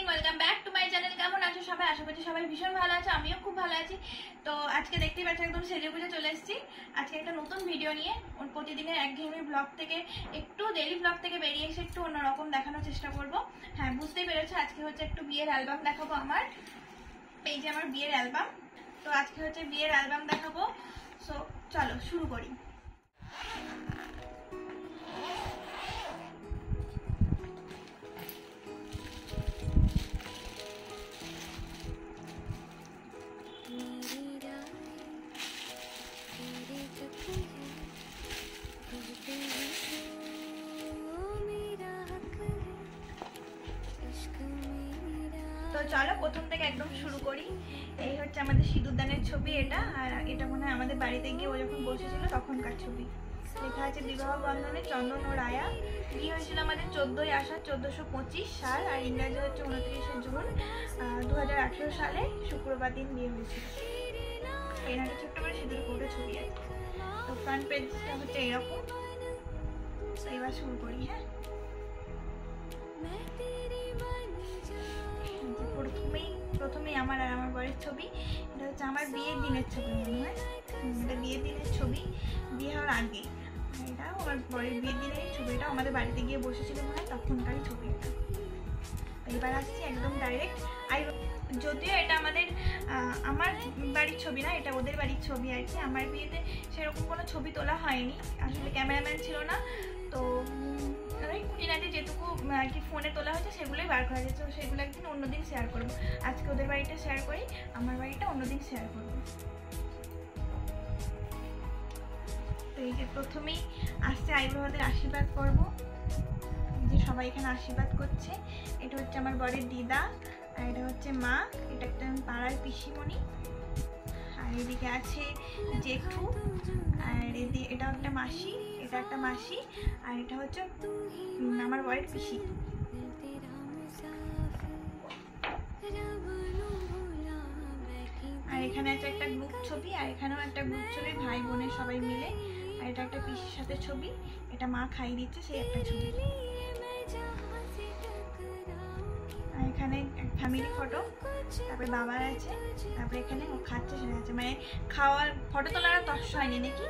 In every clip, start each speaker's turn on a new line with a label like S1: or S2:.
S1: Welcome back to my channel. কেমন আছো সবাই? আশা করছি সবাই ভীষণ ভালো আছে, আমিও খুব ভালো আছি। তো আজকে দেখতেই পাচ্ছি একদম সেজে গুজে চলে এসেছি আজকে একটা নতুন ভিডিও নিয়ে। ওর প্রতিদিনের একঘেয়েমি ব্লগ থেকে একটু ডেইলি ব্লগ থেকে বেরিয়ে এসে একটু অন্যরকম দেখানোর চেষ্টা করব। হ্যাঁ, বুঝতেই পেরেছো আজকে হচ্ছে একটু বিয়ের অ্যালবাম দেখাবো আমার। এই যে আমার বিয়ের অ্যালবাম, তো আজকে হচ্ছে বিয়ের অ্যালবাম দেখাবো। সো চলো শুরু করি। তো চলো প্রথম থেকে একদম শুরু করি। এই হচ্ছে আমাদের সিঁদুরদানের ছবি এটা, আর এটা মনে হয় আমাদের বাড়িতে গিয়ে ও যখন বসেছিল তখনকার ছবি। লেখা আছে বিবাহ বন্ধনে চন্দন ও রায়া। বিয়ে হয়েছিল আমাদের 14ই আষাঢ় 1425 সাল, আর ইংরাজি হচ্ছে 29শে জুন 2018 সালে শুক্রবার দিন বিয়ে হয়েছিল। এর একটা ছোট্ট করে সিঁদুর কৌটো ছবি আছে। তো ফ্রন্ট পেজটা হচ্ছে এরকম। তো এবার শুরু করি। হ্যাঁ, প্রথমেই আমার আর আমার বরের ছবি। এটা হচ্ছে আমার বিয়ের দিনের ছবি, মনে হয় এটা বিয়ের দিনের ছবি, বিয়ে হওয়ার আগে। এটাও আমার বরের বিয়ের দিনের ছবি, এটা আমাদের বাড়িতে গিয়ে বসেছিল মনে হয় তখনকারই ছবি এটা। এবার আসছি একদম ডাইরেক্ট যদিও এটা আমাদের আমার বাড়ির ছবি না, এটা ওদের বাড়ির ছবি আর কি। আমার বিয়েতে সেরকম কোনো ছবি তোলা হয়নি, আসলে ক্যামেরাম্যান ছিল না। তো খুঁটিনাটি যেটুকু আর কি ফোনে তোলা হয়েছে সেগুলোই বার করা যাচ্ছে, সেগুলো একদিন অন্যদিন শেয়ার করবো। আজকে ওদের বাড়িটা শেয়ার করি, আমার বাড়িটা অন্যদিন শেয়ার করবো। তো এই যে প্রথমেই আসছে আইব্রোদের আশীর্বাদ পর্ব। যে সবাই এখানে আশীর্বাদ করছে। এটা হচ্ছে আমার বরের দিদা, আর এটা হচ্ছে মা, এটা একটা পাড়ার পিসিমণি, আর এদিকে আছে জেঠু, আর এটা একটা মাসি, এটা একটা মাসি, আর এটা হচ্ছে আমার বরের পিসি। আর এখানে আছে একটা গ্রুপ ছবি, আর এখানেও একটা গ্রুপ ছবি ভাই বোনের সবাই মিলে। আর এটা একটা পিসির সাথে ছবি, এটা মা খাইয়ে দিচ্ছে সেই একটা ছবি। আর এখানে ফ্যামিলি ফটো, তারপরে বাবার আছে, তারপরে এখানে ও খাচ্ছে সেটা আছে, মানে খাওয়ার ফটো তোলার তস হয়নি নাকি,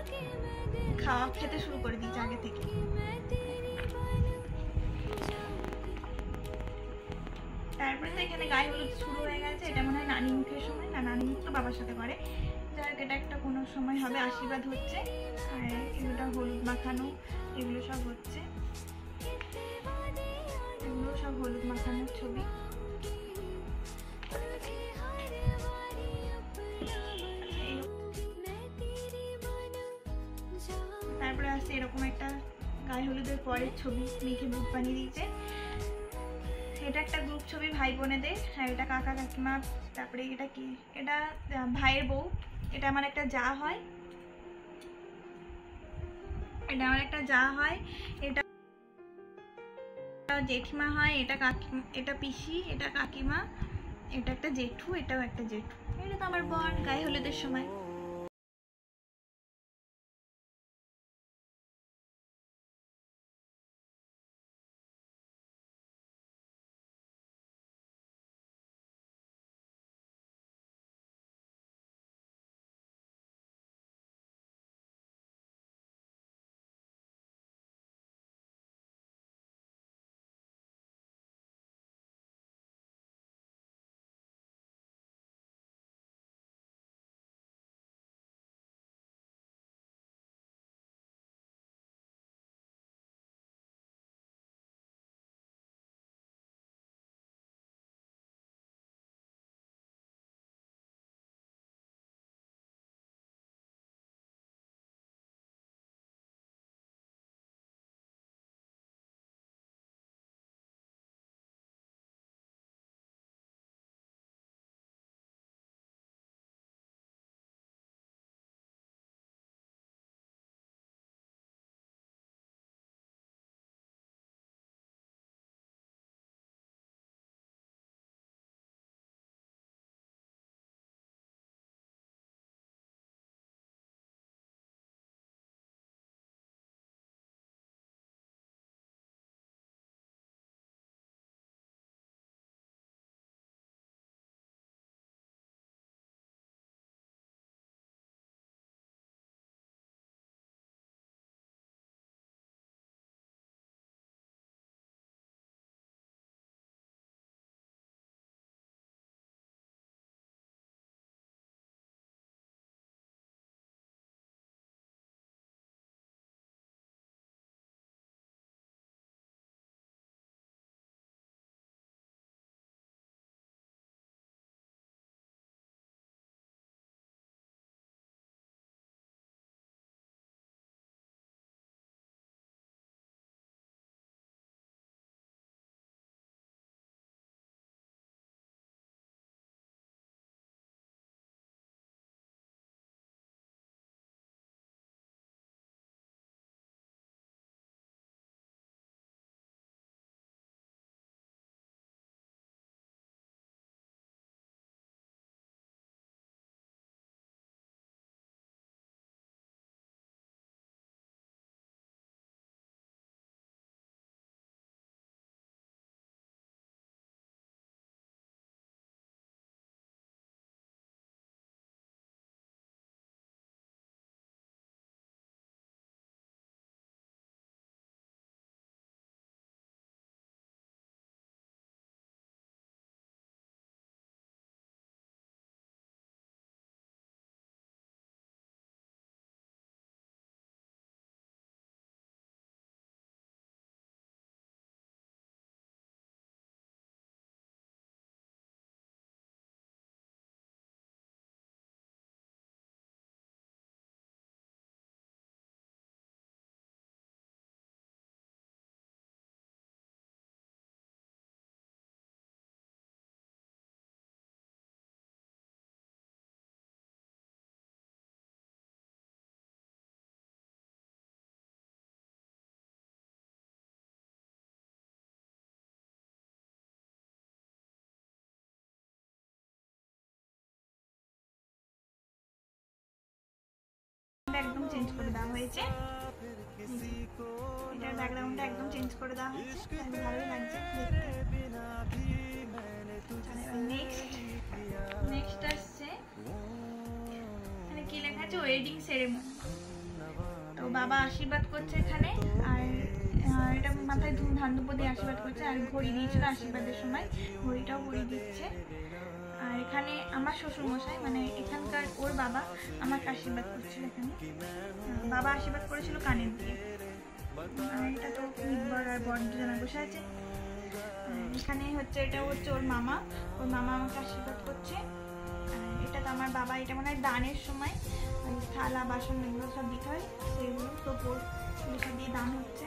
S1: খাওয়া খেতে শুরু করে দিচ্ছে আগে থেকে। তারপরে তো এখানে গায়ে হলুদ শুরু হয়ে গেছে, এটা মনে হয় নানি মুখের সময়, না নানি মুখ তো বাবার সাথে করে, যাই হোক এটা একটা কোনো সময় হবে, আশীর্বাদ হচ্ছে। আর এগুলোটা হলুদ মাখানো, এগুলো সব হচ্ছে, এগুলো সব হলুদ মাখানোর ছবি। তারপরে আসছে এরকম একটা গায়ে হলুদের পরের ছবি, মেখে বুক বানিয়ে দিয়েছে। এটা একটা গ্রুপ ছবি ভাই বোনেদের, আর এটা কাকা কাকিমা। তারপরে এটা কি, এটা ভাইয়ের বউ, এটা আমার একটা যা হয়, এটা আমার একটা যা হয়, এটা জেঠিমা হয়, এটা কাকিমা, এটা পিসি, এটা কাকিমা, এটা একটা জেঠু, এটাও একটা জেঠু। এটা তো আমার বর গায়ে হলুদের সময়। একদম চেঞ্জ করে দেওয়া হয়েছে, এটার ব্যাকগ্রাউন্ডটা একদম চেঞ্জ করে দেওয়া হয়েছে, ভালোই লাগছে দেখতে। নেক্সট আসছে এখানে কি লেখা আছে, ওয়েডিং সেরেমনি। তো বাবা আশীর্বাদ করছে এখানে, আর এটা মাথায় ধান দুপো দিয়ে আশীর্বাদ করছে, আর ঘড়ি দিয়েছিল আশীর্বাদের সময়, ঘড়িটাও পরিয়ে দিচ্ছে। আর এখানে আমার শ্বশুর মশাই মানে এখানকার ওর বাবা আমাকে আশীর্বাদ করছিল, এখানে বাবা আশীর্বাদ করেছিল কানের দিয়ে। আর এটা তো বর আর বর দুজনে বসে আছে। এখানে হচ্ছে এটা হচ্ছে ওর মামা আমাকে আশীর্বাদ করছে। এটা তো আমার বাবা, এটা মনে হয় দানের সময় থালা বাসন এগুলো সব দিতে হয়, সেগুলো তো সব দিয়ে দান হচ্ছে।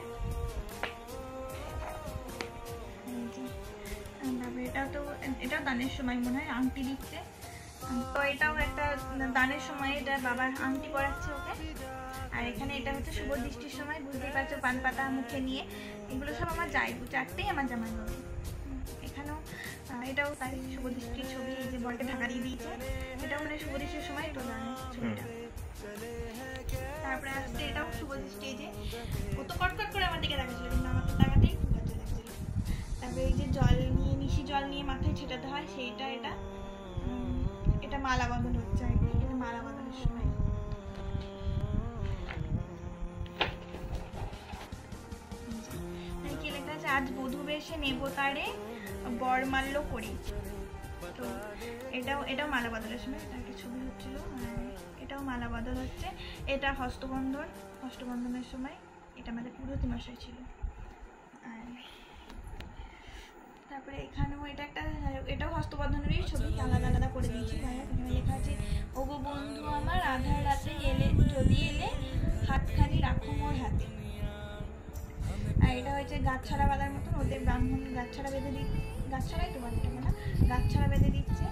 S1: এটাও দানের সময় মনে হয় আংটি দিচ্ছে, তো এটাও একটা দানের সময় এটা বাবার আংটি পরাচ্ছে ওকে। আর এখানে এটা হচ্ছে শুভ দৃষ্টির সময়, বুঝতেই পারছো পান পাতা মুখে নিয়ে, এগুলো সব আমার জায়গু, চারটেই আমার জামাই বাবু। এখানেও এটাও তাই শুভ দৃষ্টির ছবি, এই যে বরকে ঢাকা দিয়ে দিয়েছে, এটাও মানে শুভ দৃষ্টির সময় তোলা ছবিটা। তারপরে আসছে এটাও শুভ দৃষ্টি, এই যে কত কটকট করে আমার দিকে দেখাচ্ছিল, কিন্তু আমার তো টাকাতেই লাগছিল। তারপরে এই যে জল নিয়ে নিশি জল নিয়ে মাথায় ছেটাতে হয় সেইটা, এটা মালা বদল হচ্ছে আর কি, এটা মালা বদলের সময়। কি লেখা আছে, আজ বধূ বেশে নেব তারে বরমাল্য করি। তো এটাও মালা বদলের সময় একটা ছবি হচ্ছিল, আর এটাও মালা বদল হচ্ছে। এটা হস্তবন্ধনের সময়, এটা আমাদের পুরোহিত মশাই ছিল। আর তারপরে এখানেও এটাও হস্তবন্ধনেরই ছবি, আলাদা আলাদা করে দিয়েছি। এখানে লেখা আছে, ওগো বন্ধু আমার আধার রাতে যদি এলে হাতখানি রাখো মোর হাতে। আর এটা হচ্ছে গাছছাড়া বাঁধার মতন, ওদের ব্রাহ্মণ গাছছাড়া বেঁধে দিচ্ছে, গাছছাড়াই তো বাঁধাটা না, গাছছাড়া বেঁধে দিচ্ছে।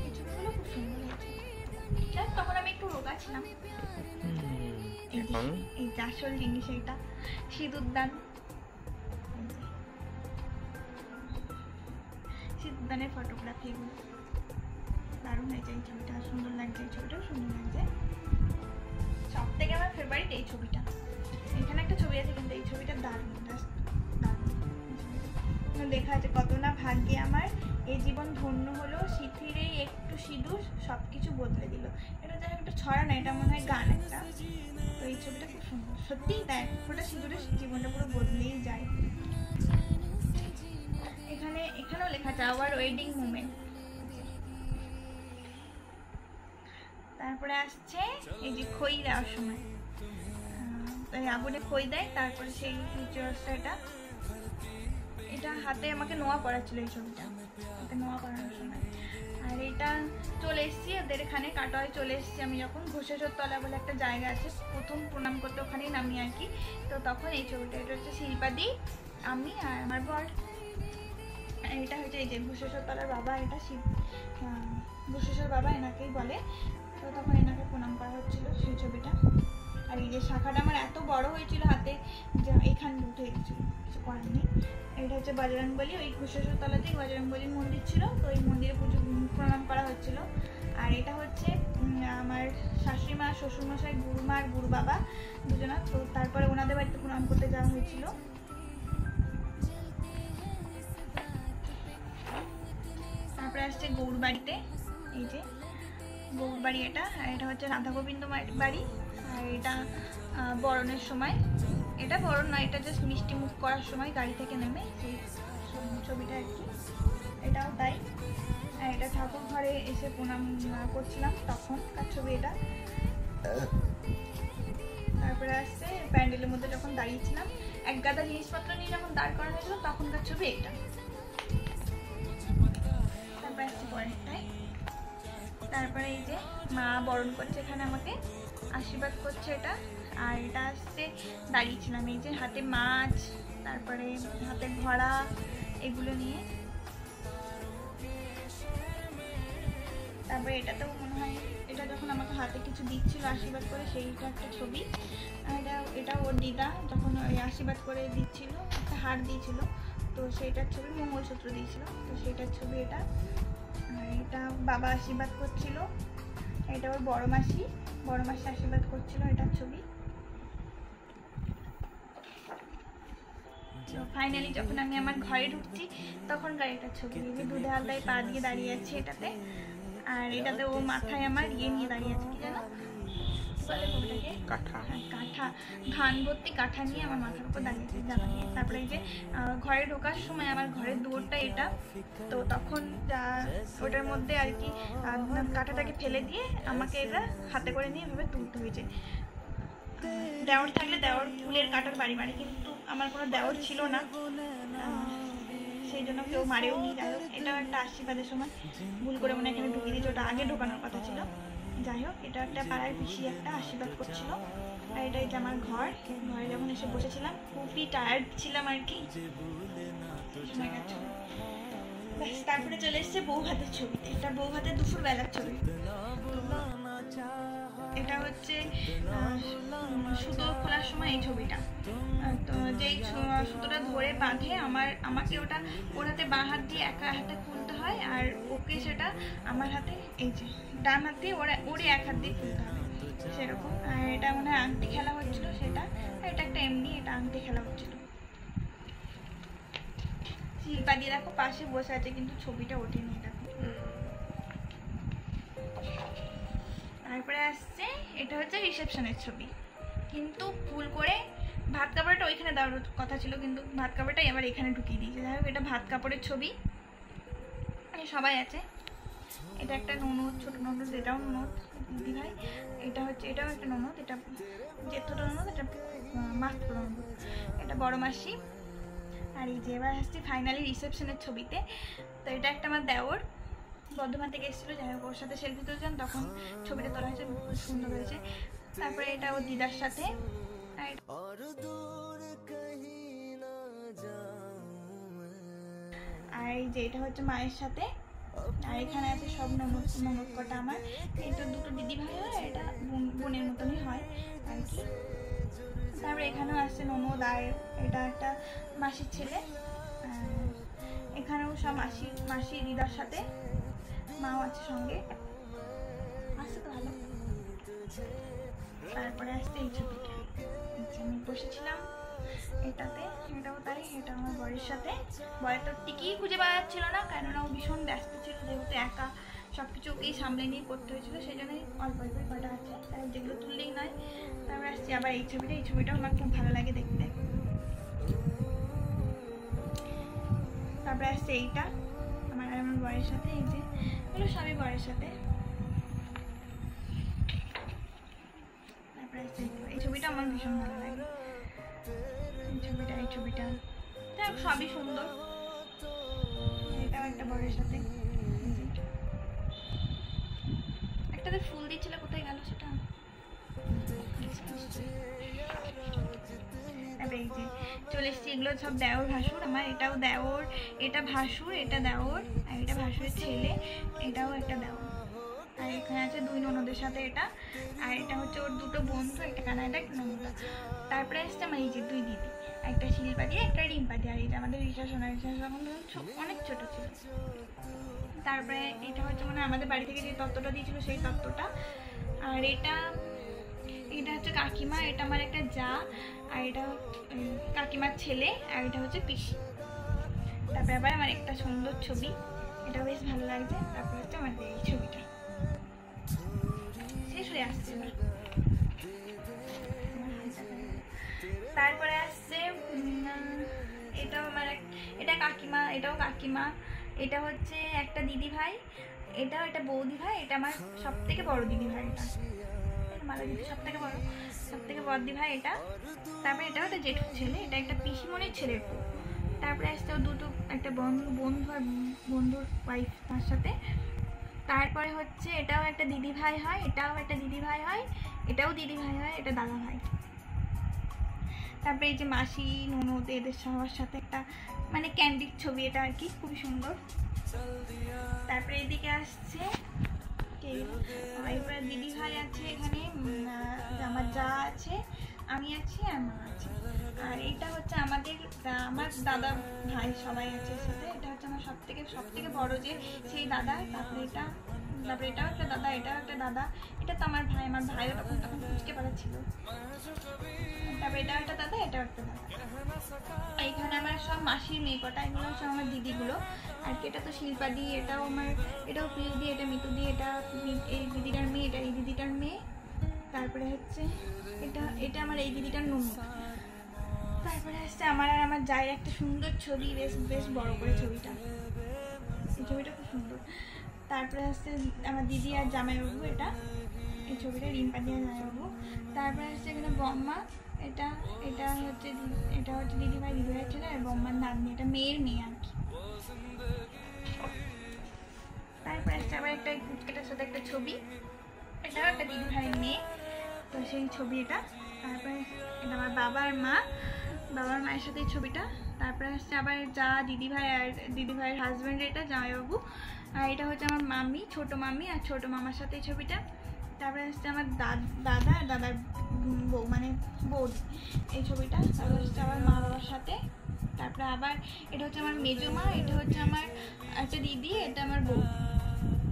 S1: এই ছবিগুলো খুব সুন্দর হয়েছে। তখন আমি একটু রোগা ছিলাম। এই যে আসল জিনিস, এটা সিঁদুরদান, সিঁদুরদানের ফটোগ্রাফি, এগুলো দারুণ হয়েছে। এই ছবিটা সুন্দর লাগছে, এই ছবিটাও সুন্দর লাগছে। সব থেকে আমার ফেভারিট এই ছবিটা। এখানে একটা ছবি আছে কিন্তু এই ছবিটা দারুণ দারুণ। লেখা আছে, কত না ভাগ্যে আমার এই জীবন ধন্য হলো, সিথিরেই একটু সিঁদুর সবকিছু বদলে দিল। এটা যেন একটা ছড়া না, এটা মনে হয় গান একটা। তো এই ছবিটা খুব সুন্দর, সত্যিই তাই, পুরোটা সিঁদুরের জীবনটা পুরো বদলেই যায়। এখানেও লেখা আছে আওয়ার ওয়েডিং মোমেন্ট। তারপরে আসছে এই যে খই দেওয়ার সময়, আগুনে খই দেয়, তারপরে সেই রিচুয়ালসটা, এটা হাতে আমাকে নোয়া পড়াচ্ছিল, এই ছবিটা হাতে নোয়া পড়ানোর সময়। আর এটা চলে এসেছি ওদের এখানে কাটোয়ায় চলে এসেছি আমি, যখন ঘোষেশ্বর তলা বলে একটা জায়গা আছে, প্রথম প্রণাম করতে ওখানেই নামি আর কি। তো তখন এই ছবিটা, এটা হচ্ছে শিল্পাদি, আমি আর আমার বর। এটা হচ্ছে এই যে ঘোষেশ্বর তলার বাবা, এটা ঘোষেশ্বর বাবা এনাকেই বলে। তো তখন এনাকে প্রণাম করা হচ্ছিল সেই ছবিটা। আর এই যে শাখাটা আমার এত বড় হয়েছিল হাতে, যে এখানে উঠে গেছিল, কিছু করার নেই। এটা হচ্ছে বজরংবলী, ওই ঘোষেশ্বর তলাতেই বজরংবলীর মন্দির ছিল, তো ওই মন্দিরে প্রণাম করা হচ্ছিল। আর এটা হচ্ছে আমার শাশুড়ি মা, শ্বশুরমশাই, গুরুমা আর গুরু বাবা দুজনা। তো তারপরে ওনাদের বাড়িতে প্রণাম করতে যাওয়া হয়েছিল। তারপরে আসছে গৌর বাড়িতে, এই যে গৌর বাড়ি এটা, আর এটা হচ্ছে রাধা গোবিন্দ বাড়ি। আর এটা বরণের সময়, এটা বরণ না, এটা জাস্ট মিষ্টি মুখ করার সময় গাড়ি থেকে নেমে সেই ছবিটা আর কি, এটাও তাই। আর এটা ঠাকুর ঘরে এসে প্রণাম করছিলাম তখনকার ছবি এটা। তারপরে আসছে প্যান্ডেলের মধ্যে যখন দাঁড়িয়েছিলাম, এক গাদা জিনিসপত্র নিয়ে যখন দাঁড় করা হয়েছিল তখনকার ছবি এটা। তারপরে আসছে পরেরটাই। তারপরে এই যে মা বরণ করছে এখানে, আমাকে আশীর্বাদ করছে এটা। আর এটা আসছে দাঁড়িয়েছিলাম, এই যে হাতে মাছ, তারপরে হাতে ঘোড়া, এগুলো নিয়ে। তারপরে এটাতেও মনে হয়, এটা যখন আমাকে হাতে কিছু দিচ্ছিল আশীর্বাদ করে, সেইটা একটা ছবি। আর এটা ওর দিদা যখন ওই আশীর্বাদ করে দিচ্ছিল, একটা হার দিয়েছিল, তো সেইটার ছবি, মঙ্গলসূত্র দিয়েছিল, তো সেইটার ছবি এটা। আর এটা বাবা আশীর্বাদ করছিল, এটা ওর বড় মাসি। বড় মাসি আশীর্বাদ করছিল, এটার ছবি। ফাইনালি যখন আমি আমার ঘরে ঢুকছি তখনকার এটা ছবি। দুধে আলদায় পা দিয়ে দাঁড়িয়ে আছে এটাতে, আর এটাতে ও মাথায় আমার নিয়ে দাঁড়িয়ে আছে, কি জানো কাঁঠা, ধান ভর্তি কাঁঠা নিয়ে আমার মাথার উপর দাঁড়িয়েছে জামা দিয়ে। তারপরে এই যে ঘরে ঢোকার সময় আমার ঘরের দুয়ারটা এটা, তো তখন ওটার মধ্যে আর কি কাঁঠাটাকে ফেলে দিয়ে আমাকে এটা হাতে করে নিয়ে এভাবে তুলতে হয়েছে। দেওর থাকলে দেওর ফুলের কাঁটার বাড়ি মারে, কিন্তু আমার কোনো দেওর ছিল না, সেই জন্য কেউ মারেও নি। যাই হোক, এটাও একটা আশীর্বাদের সময় ভুল করে মনে এখানে ঢুকিয়ে দিয়েছে, ওটা আগে ঢোকানোর কথা ছিল। যাই হোক, এটা একটা পাড়ার পিসি একটা আশীর্বাদ করছিল। আর এটাই যে আমার ঘরে যখন এসে বসেছিলাম খুবই টায়ার্ড ছিলাম আর কি। তারপরে চলে এসছে বউ ভাতের ছবিতে। এটা বউ ভাতের দুপুর বেলার ছবি। এটা হচ্ছে সুতো খোলার সময় এই ছবিটা, তো যেই সুতোটা ধরে বাঁধে আমাকে ওটা ওর হাতে বাঁ হাত দিয়ে একা হাতে খুলতে হয়, আর ওকে সেটা আমার হাতে এই যে ডান হাত দিয়ে ওরে এক হাত দিয়ে খুলতে হবে সেরকম। আর এটা মনে হয় আংটি খেলা হচ্ছিল সেটা, এটা একটা এমনি এটা আংটি খেলা হচ্ছিল। শিল্পা দিয়ে দেখো পাশে বসে আছে, কিন্তু ছবিটা ওঠেনি দেখো। তারপরে আসছে এটা হচ্ছে রিসেপশনের ছবি, কিন্তু ভুল করে ভাত কাপড়টা ওইখানে দেওয়ার কথা ছিল, কিন্তু ভাত কাপড়টাই আবার এখানে ঢুকিয়ে দিয়েছে। যাই হোক, এটা ভাত কাপড়ের ছবি, সবাই আছে। এটা একটা ননদ, ছোট ননদ, এটাও ননদ দিদি ভাই। এটাও একটা ননদ, এটা জেঠুটা ননদ, এটা মাস্ত ননদ, এটা বড় মাসি। আর এই যে এবার আসছি ফাইনালি রিসেপশনের ছবিতে। তো এটা একটা আমার দেওর বর্ধমান থেকে এসেছিলো, যাই হোক ওর সাথে সেলফি তুলছিলাম, তখন ছবিটা তোলা হয়েছে, খুব সুন্দর হয়েছে। তারপরে এটা ওর দিদার সাথে, আর এই যে এটা হচ্ছে মায়ের সাথে। আর এখানে আছে সব ননদ কটা আমার। এটা দুটো দিদি ভাই হয়, এটা বোনের মতনই হয় আর কি। তারপরে এখানেও আসছে ননদ, আর এটা একটা মাসির ছেলে। এখানেও সব মাসি দিদার সাথে, মাও আছে সঙ্গে, আছে তো ভালো। তারপরে আসছে এই ছবিটা, আমি বসেছিলাম এটাতে, এটাও তাই। এটা আমার বরের সাথে। বরের তো টিকি খুঁজে পাওয়া যাচ্ছিল না, কেননা ও ভীষণ ব্যস্ত ছিল, যেহেতু একা সব কিছু ওকেই সামলে নিয়ে করতে হয়েছিল, সেই জন্যই অল্প কটা আছে, তাই যেগুলো তুললেই নয়। তারপরে আসছি আবার এই ছবিটাও আমার খুব ভালো লাগে দেখতে। তারপরে আসছে এইটা আমার বরের সাথে, এই যে এগুলো সবই বরের সাথে। তারপরে আসছে এই ছবিটা আমার ভীষণ ভালো লাগে, এই ছবিটা সবই সুন্দর। এটাও একটা বরের সাথে, একটাতে ফুল দিচ্ছিল, কোথায় গেল সেটা। এই যে চলে এসছি, এগুলো সব দেওর ভাসুর আমার। এটাও দেওর, এটা ভাসুর, এটা দেওর, আর এটা ভাসুরের ছেলে, এটাও একটা দেওর। আর এখানে আছে দুই ননদের সাথে এটা, আর এটা হচ্ছে ওর দুটো বন্ধু, একটা কানাডা একটা নন্দা। তারপরে আসছে আমার এই যে দুই দিদি, একটা শিল্পা দিয়ে একটা রিম্পা দিয়ে। আর এটা আমাদের রিসা অনেক ছোট ছিল। তারপরে এটা হচ্ছে মানে আমাদের বাড়ি থেকে যে তত্ত্বটা দিয়েছিল সেই তত্ত্বটা। আর এটা হচ্ছে কাকিমা, এটা আমার একটা যা, আর এটা কাকিমার ছেলে, আর এটা হচ্ছে পিসি। তারপরে আবার আমার একটা সুন্দর ছবি, এটা বেশ ভালো লাগছে। তারপরে হচ্ছে আমার এই ছবিটা শেষ হয়ে আসছে। তারপরে আসছে এটাও আমার, এটা কাকিমা, এটাও কাকিমা। এটা হচ্ছে একটা দিদি ভাই, এটাও একটা বৌদি ভাই। এটা আমার সব থেকে বড় দিদি ভাই, এটা মালা দিদি সব থেকে বড় দিদি ভাই এটা। তারপরে এটাও একটা জেঠুর ছেলে, এটা একটা পিসিমণির ছেলের বউ। তারপরে আসছে দুটো, একটা বন্ধু আর বন্ধুর ওয়াইফ তার সাথে। তারপরে হচ্ছে এটাও একটা দিদি ভাই হয়, এটাও একটা দিদি ভাই হয়, এটাও দিদি ভাই হয়, এটা দাদা ভাই। তারপরে এই যে মাসি ননদ এদের সবার সাথে একটা মানে ক্যান্ডির ছবি, এটা আর কি খুবই সুন্দর। তারপরে এদিকে আসছে এবার দিদি ভাই আছে, এখানে আমার যা আছে, আমি আছি, আর মা আছে। আর এটা হচ্ছে আমার দাদা ভাই সবাই আছে সাথে। এটা হচ্ছে আমার সব থেকে বড় যে সেই দাদা। তারপরে এটা তারপরে এটাও একটা দাদা, এটাও একটা দাদা, এটা তো আমার ভাইও তখন ফুচকে পাতা ছিল। তারপরে এটাও একটা দাদা, এটাও একটা দাদা। এইখানে আমার সব মাসির মেয়ে কটা, এগুলো সব আমার দিদিগুলো আর কি। এটা তো শিল্পা দি, এটাও প্রিয় দি, এটা মিতু দি, এটা এই দিদিটার মেয়ে, এটা এই দিদিটার মেয়ে। তারপরে হচ্ছে এটা আমার এই দিদিটার নুনু। তারপরে হচ্ছে আমার আর আমার জায়ের একটা সুন্দর ছবি, বেশ বড় করে ছবিটা, এই ছবিটা খুব সুন্দর। তারপরে হচ্ছে আমার দিদি আর জামাইবাবু, এই ছবিটা রিম্পা দিয়ে জামাইবাবু। তারপরে হচ্ছে এখানে বম্মা, এটা হচ্ছে দিদিভাইয়ের ছেলে আর বম্মার নাতনি, এটা মেয়ের মেয়ে আর কি। তারপরে হচ্ছে আবার একটা কুচকেটার সাথে একটা ছবি, এটাও একটা দিদিভাইয়ের মেয়ে, তো সেই ছবি এটা। তারপরে এটা আমার বাবার মায়ের সাথে এই ছবিটা। তারপরে হচ্ছে আবার যা দিদিভাইয়ের হাজব্যান্ড, এটা জামাইবাবু। আর এটা হচ্ছে আমার মামি, ছোট মামি আর ছোট মামার সাথে এই ছবিটা। তারপরে হচ্ছে আমার দাদা আর দাদার বউ মানে বৌদি, এই ছবিটা। তারপরে হচ্ছে আমার মা বাবার সাথে। তারপরে আবার এটা হচ্ছে আমার মেজো মা, এটা হচ্ছে আমার একটা দিদি, এটা আমার বউ,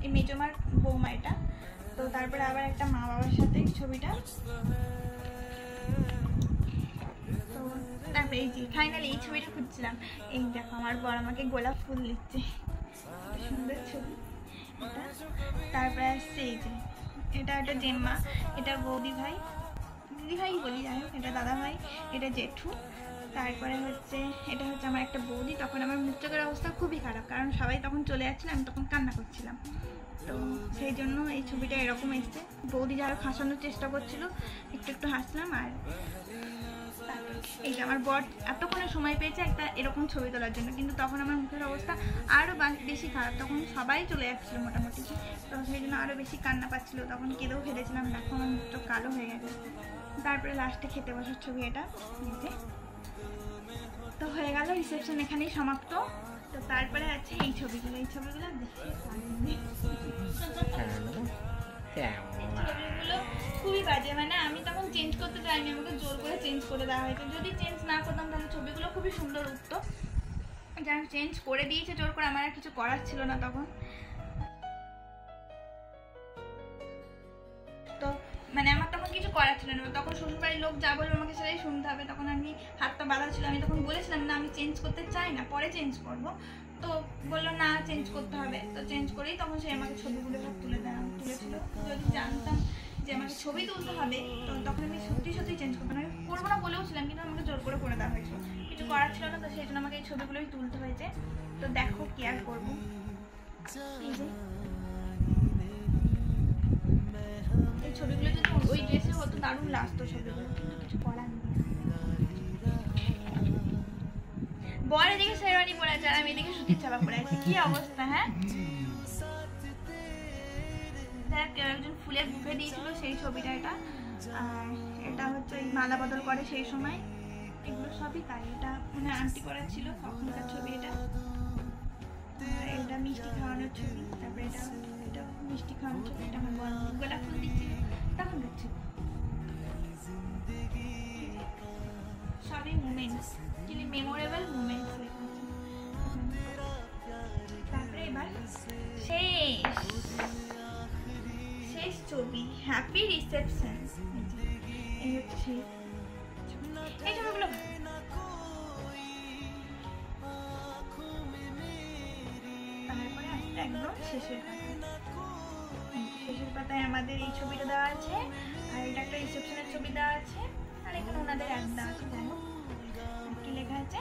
S1: এই মেজো মার বৌমা এটা। তো তারপরে আবার একটা মা বাবার সাথে ছবিটা। তো তারপরে এই যে ফাইনালি এই ছবিটা খুঁজছিলাম, এই দেখো আমার বর আমাকে গোলাপ ফুল দিচ্ছে, সুন্দর ছবি এটা। তারপরে আসছে এই যে এটা একটা জেম্মা, এটা দিদিভাই বলি, যাই হোক, এটা দাদা ভাই, এটা জেঠু। তারপরে হচ্ছে এটা হচ্ছে আমার একটা বৌদি। তখন আমার মুখ চোখের অবস্থা খুবই খারাপ, কারণ সবাই তখন চলে যাচ্ছিল, আমি তখন কান্না করছিলাম, তো সেই জন্য এই ছবিটা এরকম এসছে। বৌদি যারা হাসানোর চেষ্টা করছিল, একটু হাসলাম। আর এই যে আমার বর এতক্ষণে সময় পেয়েছে একটা এরকম ছবি তোলার জন্য, কিন্তু তখন আমার মুখের অবস্থা আরও বেশি খারাপ, তখন সবাই চলে যাচ্ছিলো মোটামুটি, তো সেই জন্য আরও বেশি কান্না পাচ্ছিল, তখন কেঁদেও ফেলেছিলাম, এখন তো কালো হয়ে গেছে। তারপরে লাস্টে খেতে বসার ছবি এটা, তো হয়ে গেল রিসেপশন এখানেই সমাপ্ত। তো তারপরে আছে এই ছবিগুলো দেখে ছবিগুলো খুবই বাজে, মানে আমি তখন চেঞ্জ করতে চাইনি, আমাকে জোর করে চেঞ্জ করে দেওয়া হয়েছে। যদি চেঞ্জ না করতাম তাহলে ছবিগুলো খুবই সুন্দর উঠতো, যারা চেঞ্জ করে দিয়েছে জোর করে, আমার আর কিছু করার ছিল না তখন। তো মানে আমার তখন কিছু করার ছিল না, তখন শ্বশুরবাড়ির লোক যা বলবে আমাকে সেটাই শুনতে হবে। তখন আমি হাতটা বাঁধা ছিল, আমি তখন বলেছিলাম না আমি চেঞ্জ করতে চাই না, পরে চেঞ্জ করব। তো বললো না চেঞ্জ করতে হবে, তো চেঞ্জ করেই তখন সে আমাকে ছবিগুলো সব তুলেছিল। যদি জানতাম যে আমাকে ছবি তুলতে হবে, তো তখন আমি সত্যি চেঞ্জ করতাম, আমি করবো না বলেও ছিলাম, কিন্তু আমাকে জোর করে দেওয়া হয়েছিল, কিছু করার ছিল না, তো সেই জন্য আমাকে এই ছবিগুলোই তুলতে হয়েছে। তো দেখো কি আর করবো, এই ছবিগুলো যদি ওই ড্রেসে হতো দারুণ লাগতো ছবিগুলো, কিন্তু কিছু করার নেই। বর এদিকে শেরওয়ানি পরে আছে আর আমি এদিকে সুতির চাপা পরে আছি, কি অবস্থা। হ্যাঁ, কেউ একজন ফুলের বুকে দিয়েছিল সেই ছবিটা এটা। আর এটা হচ্ছে ওই মালা বদল করে সেই সময়, এগুলো সবই তাই। এটা মানে আন্টি করা ছিল তখনকার ছবি এটা। এটা মিষ্টি খাওয়ানোর ছবি। তারপরে এটা মিষ্টি খাওয়ানোর ছবি, এটা আমার বর গোলাপ ফুল দিচ্ছিল তখনকার ছবি। সবই মোমেন্টস, কিন্তু মেমোরেবল মোমেন্টস। তারপরে এবার শেষ ছবি, হ্যাপি রিসেপশন। এই হচ্ছে এই ছবিগুলো। তারপরে আসতে একদম শেষের পাতায় আমাদের এই ছবিটা দেওয়া আছে, আর এটা একটা রিসেপশনের ছবি দেওয়া আছে, আর এখানে ওনাদের অ্যাড দেওয়া আছে। যাই হোক, কি লেখা আছে,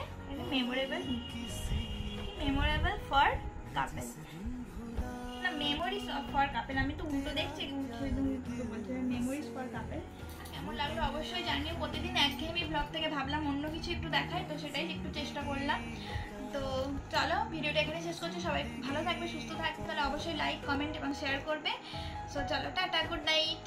S1: মেমোরেবল ফর কাপল, না মেমোরিজ ফর কাপল, আমি তো উল্টো দেখছি, মেমোরিজ ফর কাপল। কেমন লাগলো অবশ্যই জানিও। প্রতিদিন একঘেয়েমি ব্লগ থেকে ভাবলাম অন্য কিছু একটু দেখাই, তো সেটাই একটু চেষ্টা করলাম। তো চলো ভিডিওটা এখানে শেষ করছি, সবাই ভালো থাকবে, সুস্থ থাকবে, তাহলে অবশ্যই লাইক, কমেন্ট এবং শেয়ার করবে। সো চলো, টাটা, গুড নাইট।